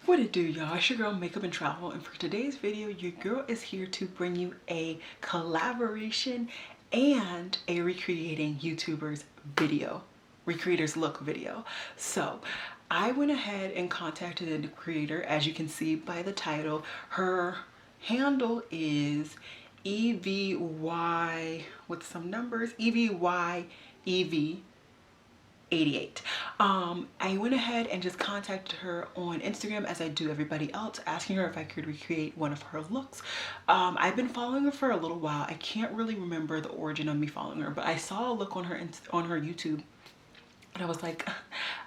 What it do, y'all? It's your girl Makeup and Travel, and for today's video your girl is here to bring you a collaboration and a recreating YouTubers video, recreators look video. So I went ahead and contacted the creator. As you can see by the title, her handle is EVY with some numbers, EvyEv88. I went ahead and just contacted her on Instagram, as I do everybody else, asking her if I could recreate one of her looks. I've been following her for a little while. I can't really remember the origin of me following her, but I saw a look on her YouTube and I was like,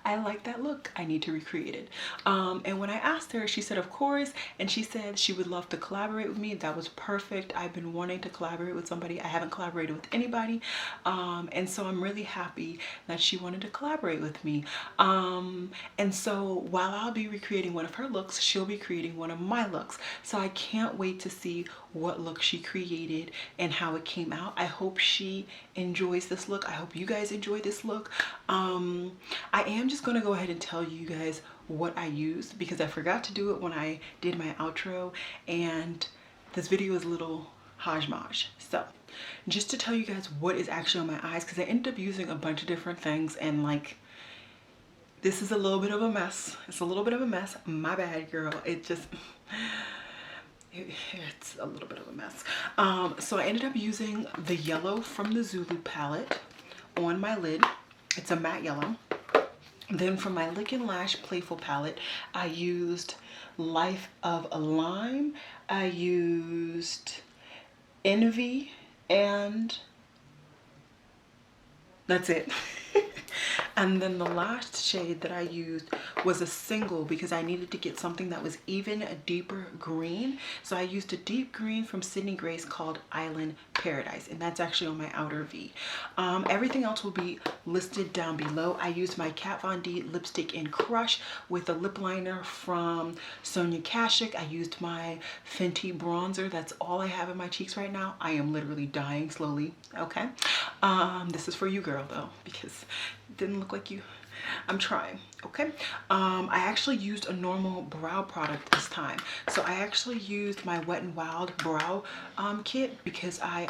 I like that look. I need to recreate it. And when I asked her, she said, of course. And she said she would love to collaborate with me. That was perfect. I've been wanting to collaborate with somebody. I haven't collaborated with anybody. And so I'm really happy that she wanted to collaborate with me. And so while I'll be recreating one of her looks, she'll be creating one of my looks. So I can't wait to see what look she created and how it came out. I hope she enjoys this look. I hope you guys enjoy this look. I am just going to go ahead and tell you guys what I used, because I forgot to do it when I did my outro, and this video is a little hodgepodge. So just to tell you guys what is actually on my eyes, because I ended up using a bunch of different things, and like, this is a little bit of a mess. It's a little bit of a mess. My bad, girl. It's a little bit of a mess. So I ended up using the yellow from the Zulu palette on my lid. It's a matte yellow. Then for my Lick and Lash Playful palette, I used Life of a Lime. I used Envy, and that's it. And then the last shade that I used was a single, because I needed to get something that was even a deeper green. So I used a deep green from Sydney Grace called Island Paradise, and that's actually on my outer V. Everything else will be listed down below. I used my Kat Von D lipstick in Crush with a lip liner from Sonia Kashuk. I used my Fenty bronzer. That's all I have in my cheeks right now. I am literally dying slowly. Okay. This is for you, girl, though, because it didn't look like you. I'm trying. Okay. I actually used a normal brow product this time. So I actually used my Wet n Wild brow kit, because I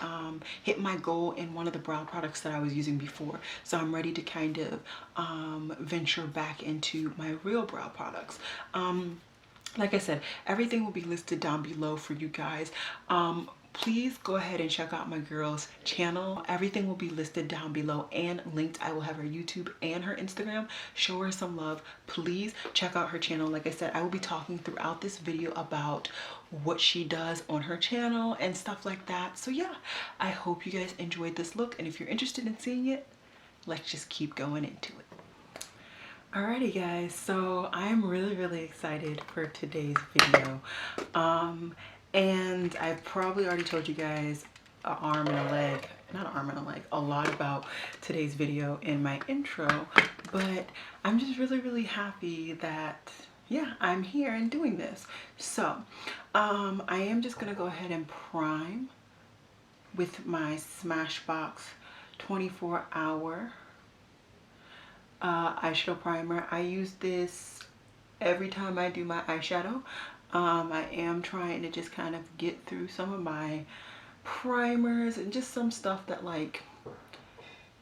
hit my goal in one of the brow products that I was using before. So I'm ready to kind of venture back into my real brow products. Like I said, everything will be listed down below for you guys. Please go ahead and check out my girl's channel. Everything will be listed down below and linked. I will have her YouTube and her Instagram. Show her some love. Please check out her channel. Like I said, I will be talking throughout this video about what she does on her channel and stuff like that. So yeah, I hope you guys enjoyed this look, and if you're interested in seeing it, let's just keep going into it. Alrighty guys, so I'm really excited for today's video. And I've probably already told you guys a lot about today's video in my intro, but I'm just really happy that, yeah, I'm here and doing this. So I am just gonna go ahead and prime with my Smashbox 24-hour eyeshadow primer. I use this every time I do my eyeshadow. I am trying to just kind of get through some of my primers and just some stuff that, like,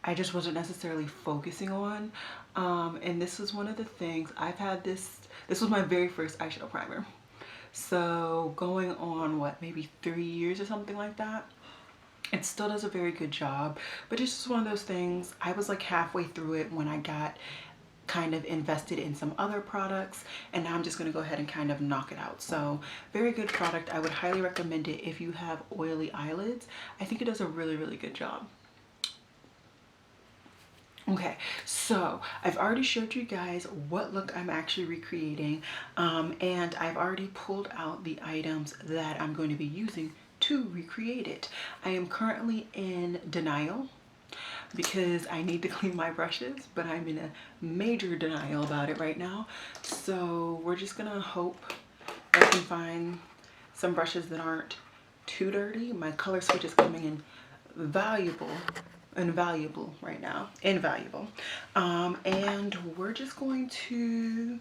I just wasn't necessarily focusing on. And this is one of the things I've had. This was my very first eyeshadow primer. So going on, what, maybe 3 years or something like that. It still does a very good job, but it's just one of those things. I was like halfway through it when I got kind of invested in some other products, and now I'm just going to go ahead and kind of knock it out. So very good product. I would highly recommend it if you have oily eyelids. I think it does a really good job. Okay, so I've already showed you guys what look I'm actually recreating, and I've already pulled out the items that I'm going to be using to recreate it. I am currently in denial because I need to clean my brushes, but I'm in a major denial about it right now. So we're just gonna hope I can find some brushes that aren't too dirty. My color switch is coming in invaluable right now, invaluable. And we're just going to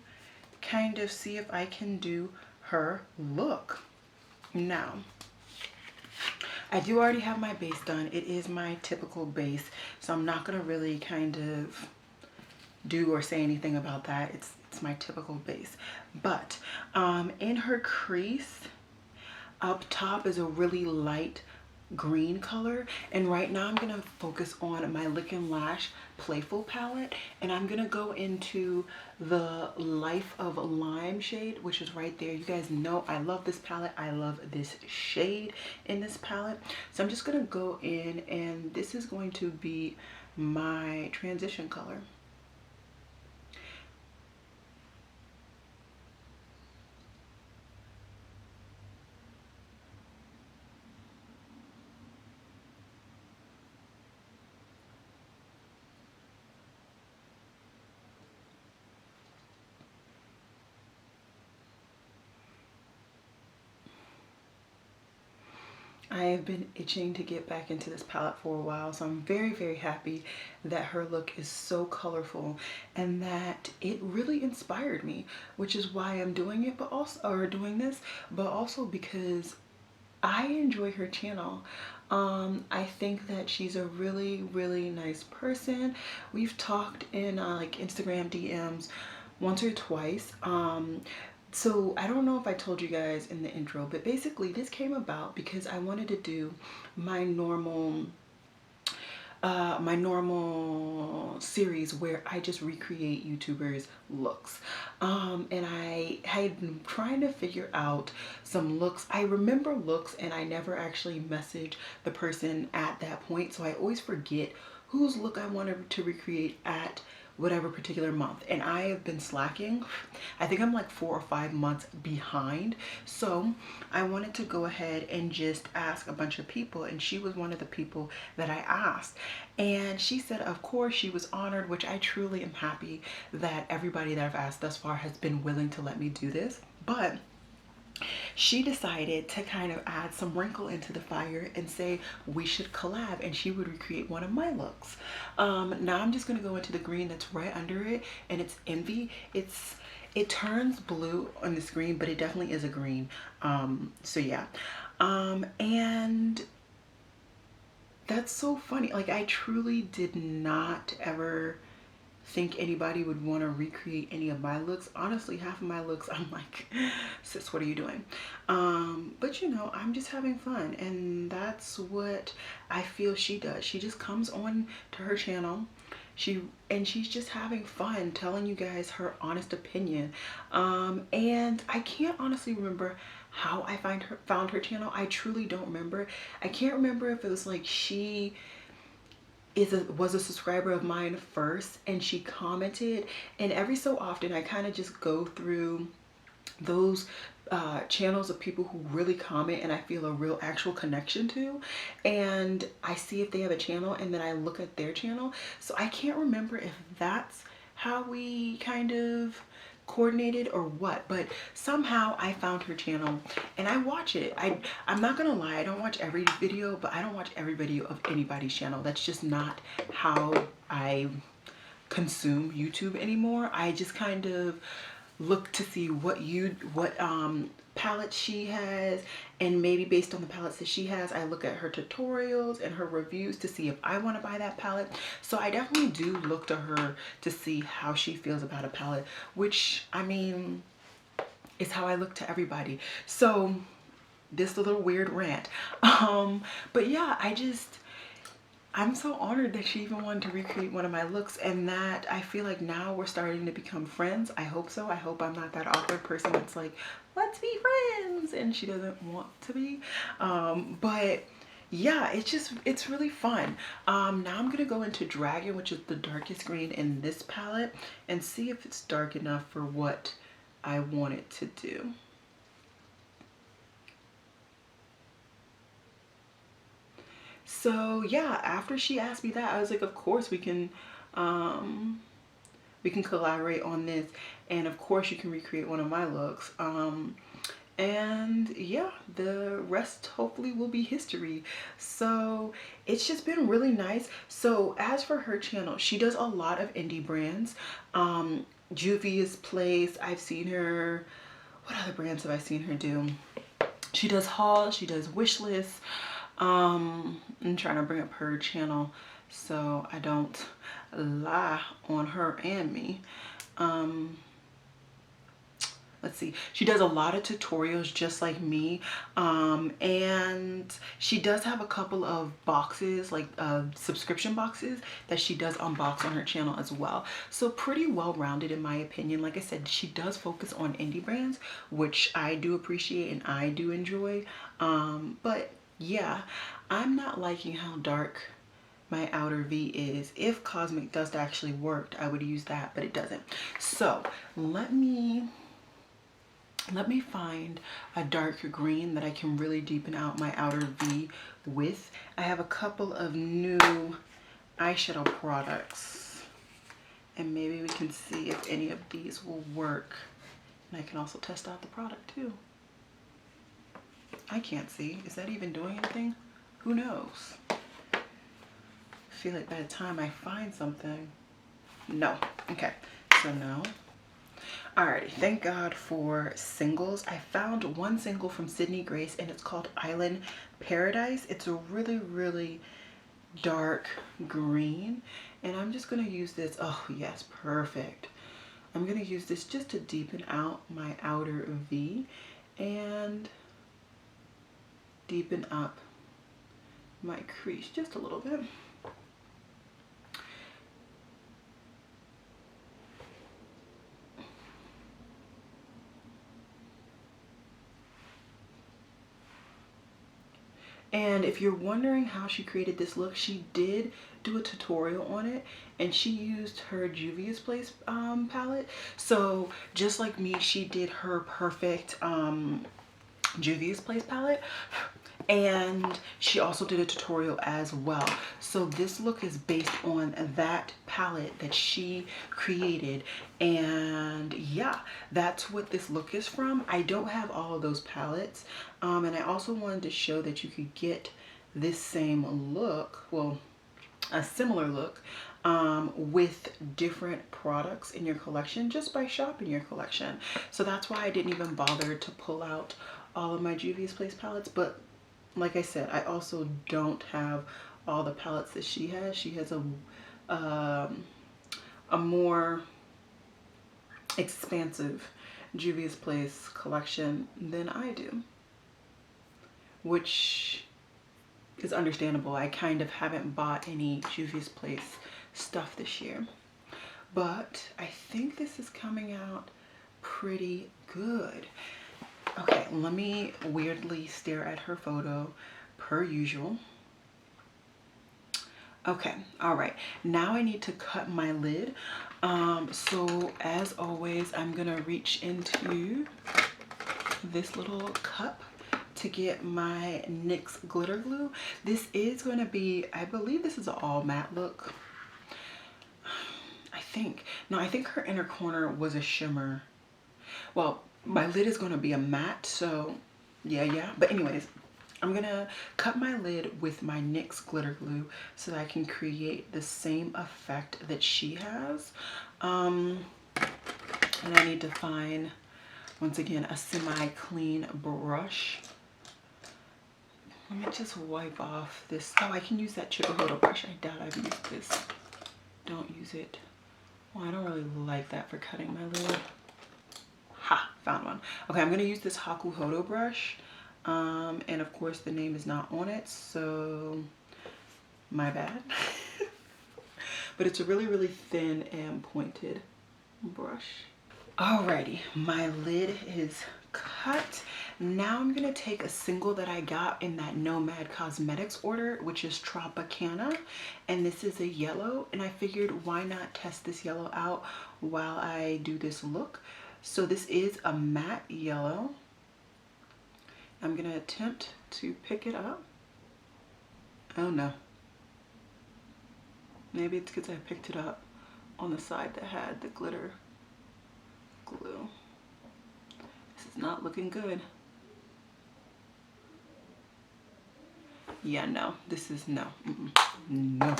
kind of see if I can do her look. Now, I do already have my base done. It is my typical base, so I'm not gonna really kind of do or say anything about that. It's my typical base. But in her crease, up top is a really light green color, and right now I'm gonna focus on my Lick and Lash Playful palette, and I'm gonna go into the Life of Lime shade, which is right there. You guys know I love this palette. I love this shade in this palette. So I'm just gonna go in, and this is going to be my transition color. I have been itching to get back into this palette for a while, so I'm very, very happy that her look is so colorful and that it really inspired me, which is why I'm doing it, but also, or doing this, but also because I enjoy her channel. I think that she's a really, really nice person. We've talked in like Instagram DMs once or twice. So I don't know if I told you guys in the intro, but basically this came about because I wanted to do my normal series where I just recreate YouTubers looks, and I had been trying to figure out some looks. I remember looks and I never actually messaged the person at that point, so I always forget whose look I wanted to recreate at whatever particular month, and I have been slacking. I think I'm like 4 or 5 months behind, so I wanted to go ahead and just ask a bunch of people, and she was one of the people that I asked, and she said of course she was honored, which I truly am happy that everybody that I've asked thus far has been willing to let me do this. But she decided to kind of add some wrinkle into the fire and say we should collab, and she would recreate one of my looks. Now I'm just going to go into the green that's right under it, and it's Envy. It turns blue on the screen, but it definitely is a green. So yeah, and that's so funny. Like, I truly did not ever think anybody would want to recreate any of my looks. Honestly, half of my looks I'm like, sis, what are you doing? But you know, I'm just having fun, and that's what I feel she does. She just comes on to her channel, she's just having fun telling you guys her honest opinion, and I can't honestly remember how I found her channel. I truly don't remember. I can't remember if it was like she was a subscriber of mine first and she commented, and every so often I kind of just go through those channels of people who really comment and I feel a real actual connection to, and I see if they have a channel and then I look at their channel. So I can't remember if that's how we kind of coordinated or what, but somehow I found her channel and I watch it. I'm not gonna lie, I don't watch every video, but I don't watch every video of anybody's channel. That's just not how I consume YouTube anymore. I just kind of look to see what palettes she has, and maybe based on the palettes that she has, I look at her tutorials and her reviews to see if I want to buy that palette. So I definitely do look to her to see how she feels about a palette, which I mean is how I look to everybody. So this is a little weird rant, but yeah, I'm so honored that she even wanted to recreate one of my looks, and that I feel like now we're starting to become friends. I hope so. I hope I'm not that awkward person that's like, let's be friends, and she doesn't want to be. But yeah, it's really fun. Now I'm gonna go into Dragon, which is the darkest green in this palette, and see if it's dark enough for what I want it to do. So yeah, after she asked me that, I was like, of course we can collaborate on this, and of course you can recreate one of my looks. And yeah, the rest hopefully will be history. So it's just been really nice. So as for her channel, she does a lot of indie brands, Juvia's Place. I've seen her, what other brands have I seen her do? She does hauls, she does wish lists. I'm trying to bring up her channel so I don't lie on her and me. Let's see, she does a lot of tutorials just like me, and she does have a couple of boxes, like subscription boxes, that she does unbox on her channel as well. So pretty well rounded in my opinion. Like I said, she does focus on indie brands, which I do appreciate and I do enjoy. But yeah, I'm not liking how dark my outer V is. If Cosmic Dust actually worked, I would use that, but it doesn't. So let me find a darker green that I can really deepen out my outer V with. I have a couple of new eyeshadow products, and maybe we can see if any of these will work. And I can also test out the product too. I can't see. Is that even doing anything? Who knows? I feel like by the time I find something, no. Okay, so no. Alrighty, thank God for singles. I found one single from Sydney Grace and it's called Island Paradise. It's a really, really dark green. And I'm just gonna use this, oh yes, perfect. I'm gonna use this just to deepen out my outer V and deepen up my crease just a little bit. And if you're wondering how she created this look, she did do a tutorial on it, and she used her Juvia's Place palette. So just like me, she did her perfect Juvia's Place palette, and she also did a tutorial as well. So this look is based on that palette that she created, and yeah, that's what this look is from. I don't have all of those palettes, and I also wanted to show that you could get this same look, well, a similar look, with different products in your collection just by shopping your collection. So that's why I didn't even bother to pull out all of my Juvia's Place palettes. But like I said, I also don't have all the palettes that she has. She has a more expansive Juvia's Place collection than I do, which is understandable. I kind of haven't bought any Juvia's Place stuff this year, but I think this is coming out pretty good. Okay, let me weirdly stare at her photo per usual. Okay, all right, now I need to cut my lid. So as always, I'm gonna reach into this little cup to get my NYX glitter glue. This is going to be, I believe this is an all matte look. I think her inner corner was a shimmer. Well, my lid is going to be a matte, so yeah. But anyways, I'm gonna cut my lid with my NYX glitter glue so that I can create the same effect that she has. And I need to find, once again, a semi-clean brush. Let me just wipe off this. Oh, I can use that Chipotle brush. I doubt I've used this. Don't use it. Well, I don't really like that for cutting my lid. Ha, found one. Okay, I'm gonna use this Hakuhodo brush. And of course the name is not on it, so my bad. But it's a really, really thin and pointed brush. Alrighty, my lid is cut. Now I'm gonna take a single that I got in that Nomad Cosmetics order, which is Tropicana, and this is a yellow, and I figured why not test this yellow out while I do this look. So this is a matte yellow. I'm gonna attempt to pick it up. Oh no. Maybe it's because I picked it up on the side that had the glitter glue. This is not looking good. Yeah, no, this is no. No.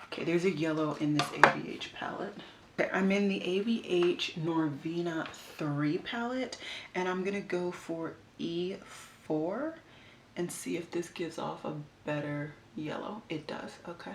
Okay, Okay, there's a yellow in this AVH palette. Okay, I'm in the AVH Norvina 3 palette, and I'm gonna go for E4 and see if this gives off a better yellow. It does. Okay.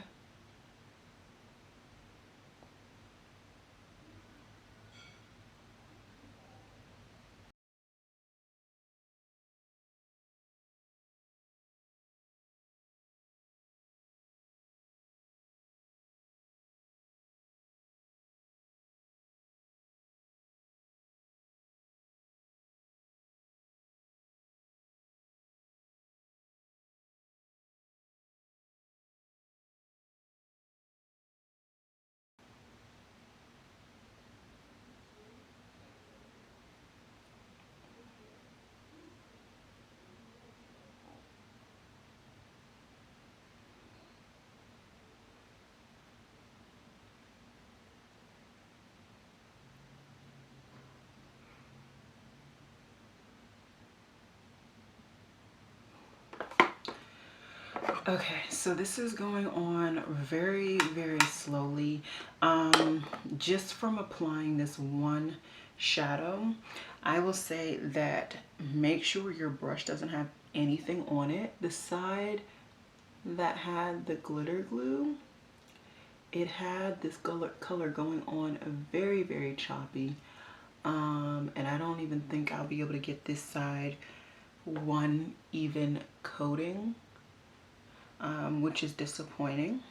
Okay, so this is going on very, very slowly. Just from applying this one shadow, I will say that make sure your brush doesn't have anything on it. The side that had the glitter glue, it had this color going on very, very choppy. And I don't even think I'll be able to get this side one even coating. Which is disappointing.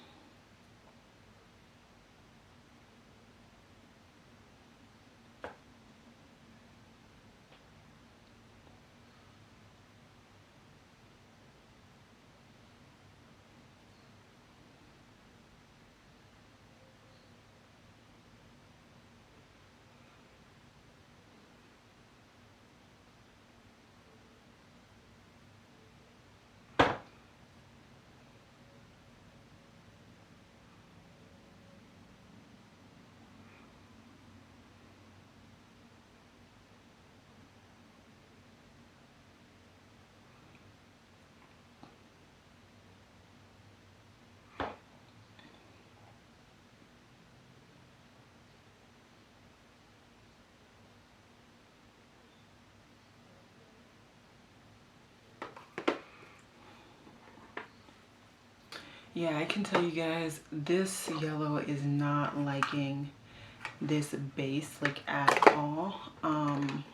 Yeah, I can tell you guys, this yellow is not liking this base like at all. And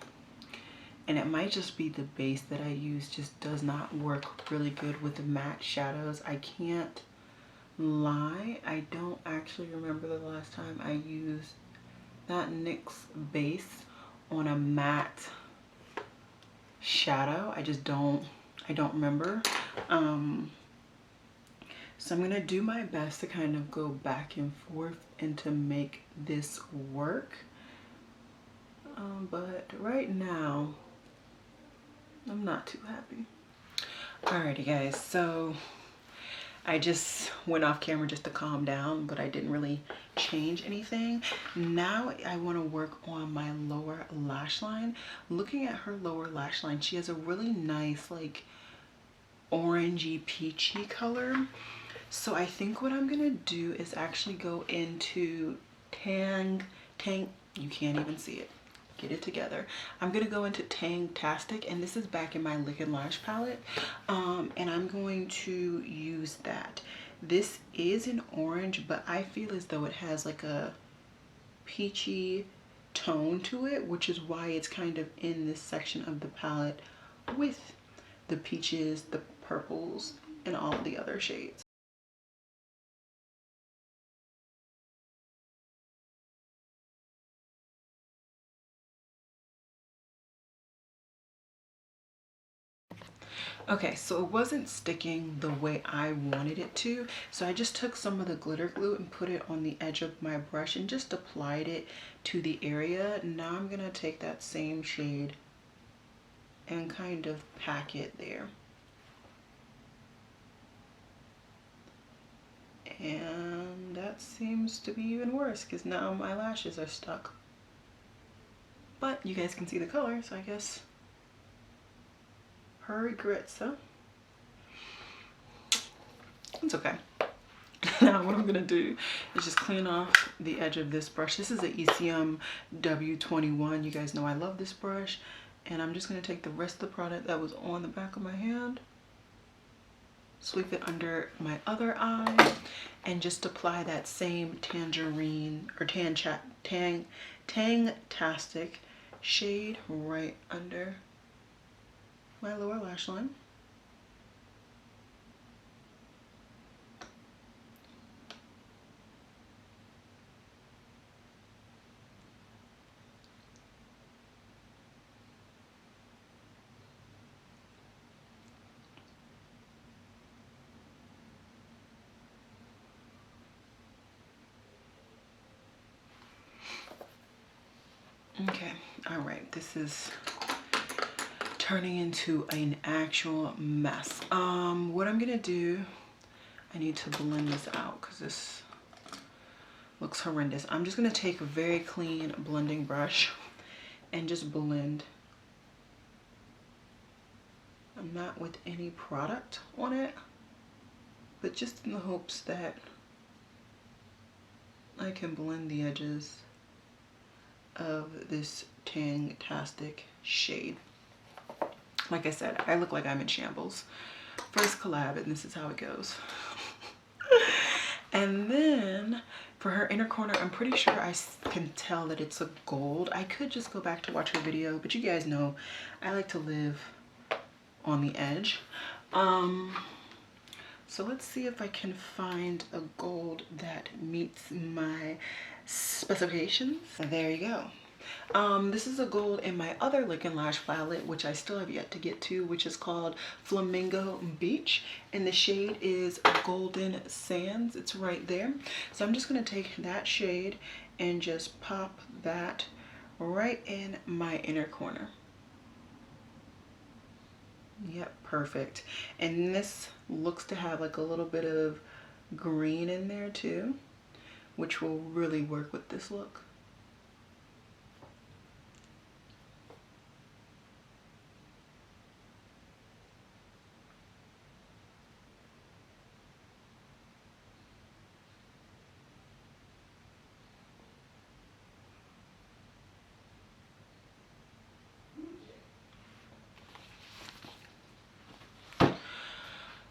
it might just be the base that I use just does not work really good with the matte shadows. I can't lie, I don't actually remember the last time I used that NYX base on a matte shadow. I don't remember. So I'm gonna do my best to kind of go back and forth and to make this work. But right now, I'm not too happy. Alrighty guys, so I just went off camera just to calm down, but I didn't really change anything. Now I want to work on my lower lash line. Looking at her lower lash line, she has a really nice like orangey peachy color. So I think what I'm gonna do is actually go into Tang, you can't even see it. Get it together. I'm gonna go into Tangtastic, and this is back in my Liquid Lash palette. And I'm going to use that. This is an orange, but I feel as though it has like a peachy tone to it, which is why it's kind of in this section of the palette with the peaches, the purples, and all the other shades. Okay, so it wasn't sticking the way I wanted it to, so I just took some of the glitter glue and put it on the edge of my brush and just applied it to the area. Now I'm gonna take that same shade and kind of pack it there. And that seems to be even worse because now my lashes are stuck. But you guys can see the color, so I guess her regrets, huh? It's okay. Now what I'm gonna do is just clean off the edge of this brush. This is an ECM W21. You guys know I love this brush. And I'm just gonna take the rest of the product that was on the back of my hand, sweep it under my other eye, and just apply that same tangerine or Tangtastic shade right under my lower lash line. Okay, all right, this is turning into an actual mess. What I'm gonna do, I need to blend this out because this looks horrendous. I'm just gonna take a very clean blending brush and just blend. I'm not with any product on it, but just in the hopes that I can blend the edges of this Tangtastic shade. Like I said, I look like I'm in shambles. First collab, and this is how it goes. And then for her inner corner, I'm pretty sure I can tell that it's a gold. I could just go back to watch her video, but you guys know I like to live on the edge. So let's see if I can find a gold that meets my specifications. There you go. This is a gold in my other Lick and Lash palette, which I still have yet to get to, which is called Flamingo Beach, and the shade is Golden Sands. It's right there. So I'm just going to take that shade and just pop that right in my inner corner. Yep, perfect. And this looks to have like a little bit of green in there too, which will really work with this look.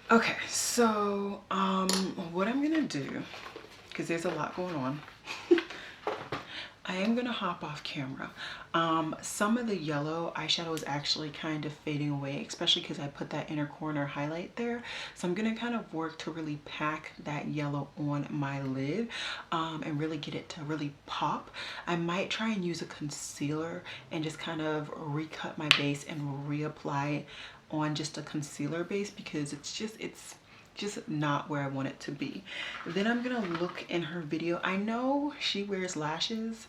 Okay, so what I'm gonna do, because there's a lot going on, I am gonna hop off camera. Some of the yellow eyeshadow is actually kind of fading away, especially because I put that inner corner highlight there. So I'm gonna kind of work to really pack that yellow on my lid and really get it to really pop. I might try and use a concealer and just kind of recut my base and reapply on just a concealer base, because it's just not where I want it to be. Then I'm gonna look in her video. I know she wears lashes.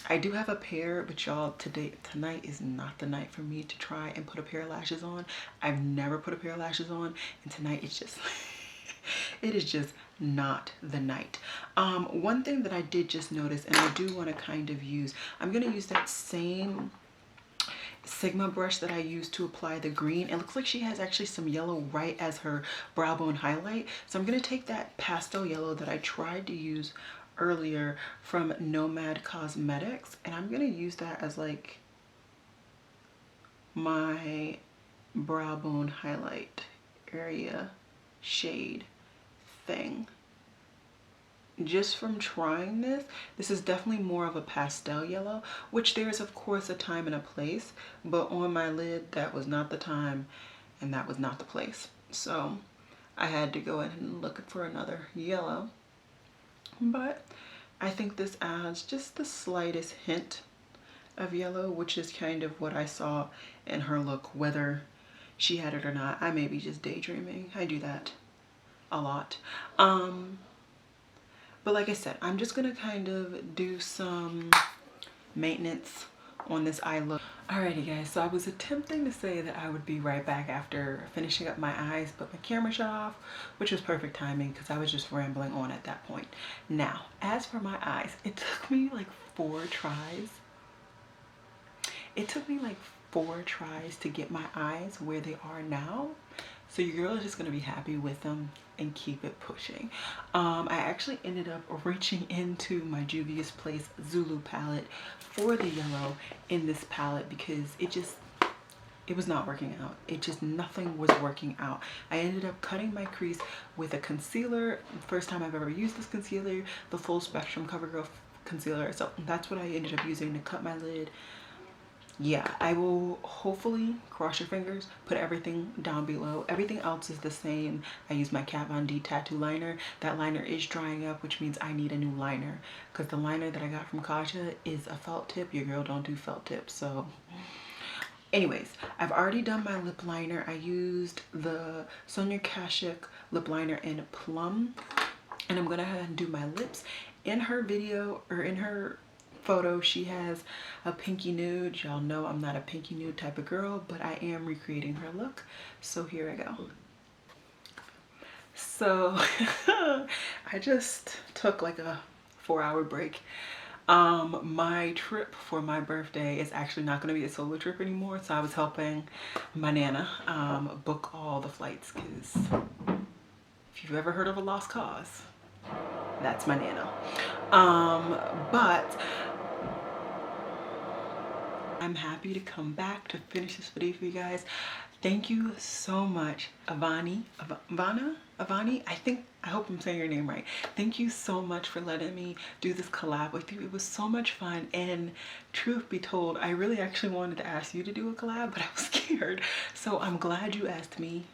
I do have a pair, but y'all, tonight is not the night for me to try and put a pair of lashes on. I've never put a pair of lashes on, and tonight it's just it is just not the night. One thing that I did just notice, and I do want to kind of use, I'm gonna use that same Sigma brush that I used to apply the green. It looks like she has actually some yellow right as her brow bone highlight. So I'm going to take that pastel yellow that I tried to use earlier from Nomad Cosmetics, and I'm going to use that as like my brow bone highlight area shade thing. Just from trying this is definitely more of a pastel yellow, which there is of course a time and a place, but on my lid that was not the time and that was not the place. So I had to go ahead and look for another yellow, but I think this adds just the slightest hint of yellow, which is kind of what I saw in her look, whether she had it or not. I may be just daydreaming. I do that a lot. But like I said, I'm just gonna kind of do some maintenance on this eye look. Alrighty guys, so I was attempting to say that I would be right back after finishing up my eyes, but my camera shut off, which was perfect timing because I was just rambling on at that point. Now, as for my eyes, it took me like 4 tries. It took me like 4 tries to get my eyes where they are now, So your girl is just gonna be happy with them and keep it pushing. I actually ended up reaching into my Juvia's Place Zulu palette for the yellow in this palette because it was not working out. Nothing was working out. I ended up cutting my crease with a concealer. First time I've ever used this concealer, the Full Spectrum CoverGirl concealer. So that's what I ended up using to cut my lid. Yeah, I will hopefully, cross your fingers, put everything down below. Everything else is the same. I use my Kat Von D tattoo liner. That liner is drying up, which means I need a new liner because the liner that I got from Kaja is a felt tip. Your girl don't do felt tips. So anyways, I've already done my lip liner. I used the Sonia Kashuk lip liner in Plum, and I'm gonna go ahead and do my lips. In her video, or in her photo, she has a pinky nude. Y'all know I'm not a pinky nude type of girl, but I am recreating her look. So here I go. So I just took like a 4-hour break. My trip for my birthday is actually not going to be a solo trip anymore, so I was helping my nana book all the flights, because if you've ever heard of a lost cause, that's my nana. But I'm happy to come back to finish this video for you guys. Thank you so much, Avani, I hope I'm saying your name right. Thank you so much for letting me do this collab with you. It was so much fun, and truth be told, I really actually wanted to ask you to do a collab, but I was scared. So I'm glad you asked me,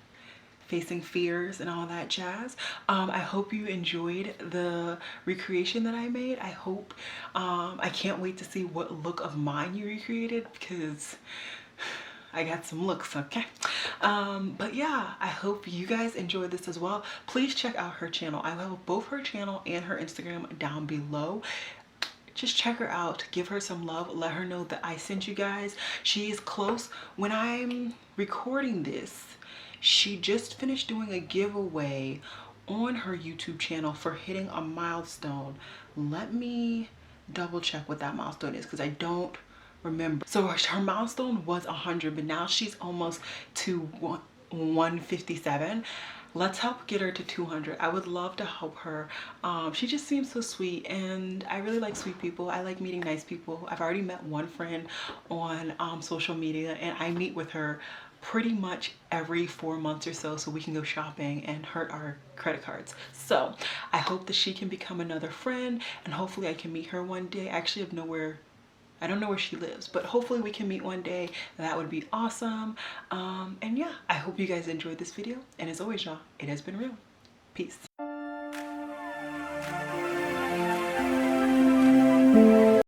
facing fears and all that jazz. I hope you enjoyed the recreation that I made. I hope, I can't wait to see what look of mine you recreated, because I got some looks, okay? But yeah, I hope you guys enjoyed this as well. Please check out her channel. I will have both her channel and her Instagram down below. Just check her out, give her some love, let her know that I sent you guys. She is close. When I'm recording this, she just finished doing a giveaway on her YouTube channel for hitting a milestone. Let me double check what that milestone is, because I don't remember. So her milestone was 100, but now she's almost to 157. Let's help get her to 200. I would love to help her. She just seems so sweet, and I really like sweet people. I like meeting nice people. I've already met one friend on social media, and I meet with her pretty much every 4 months or so we can go shopping and hurt our credit cards. So I hope that she can become another friend, and hopefully I can meet her one day. I actually have nowhere, I don't know where she lives, but hopefully we can meet one day. That would be awesome. And yeah, I hope you guys enjoyed this video, and as always, y'all, it has been real. Peace.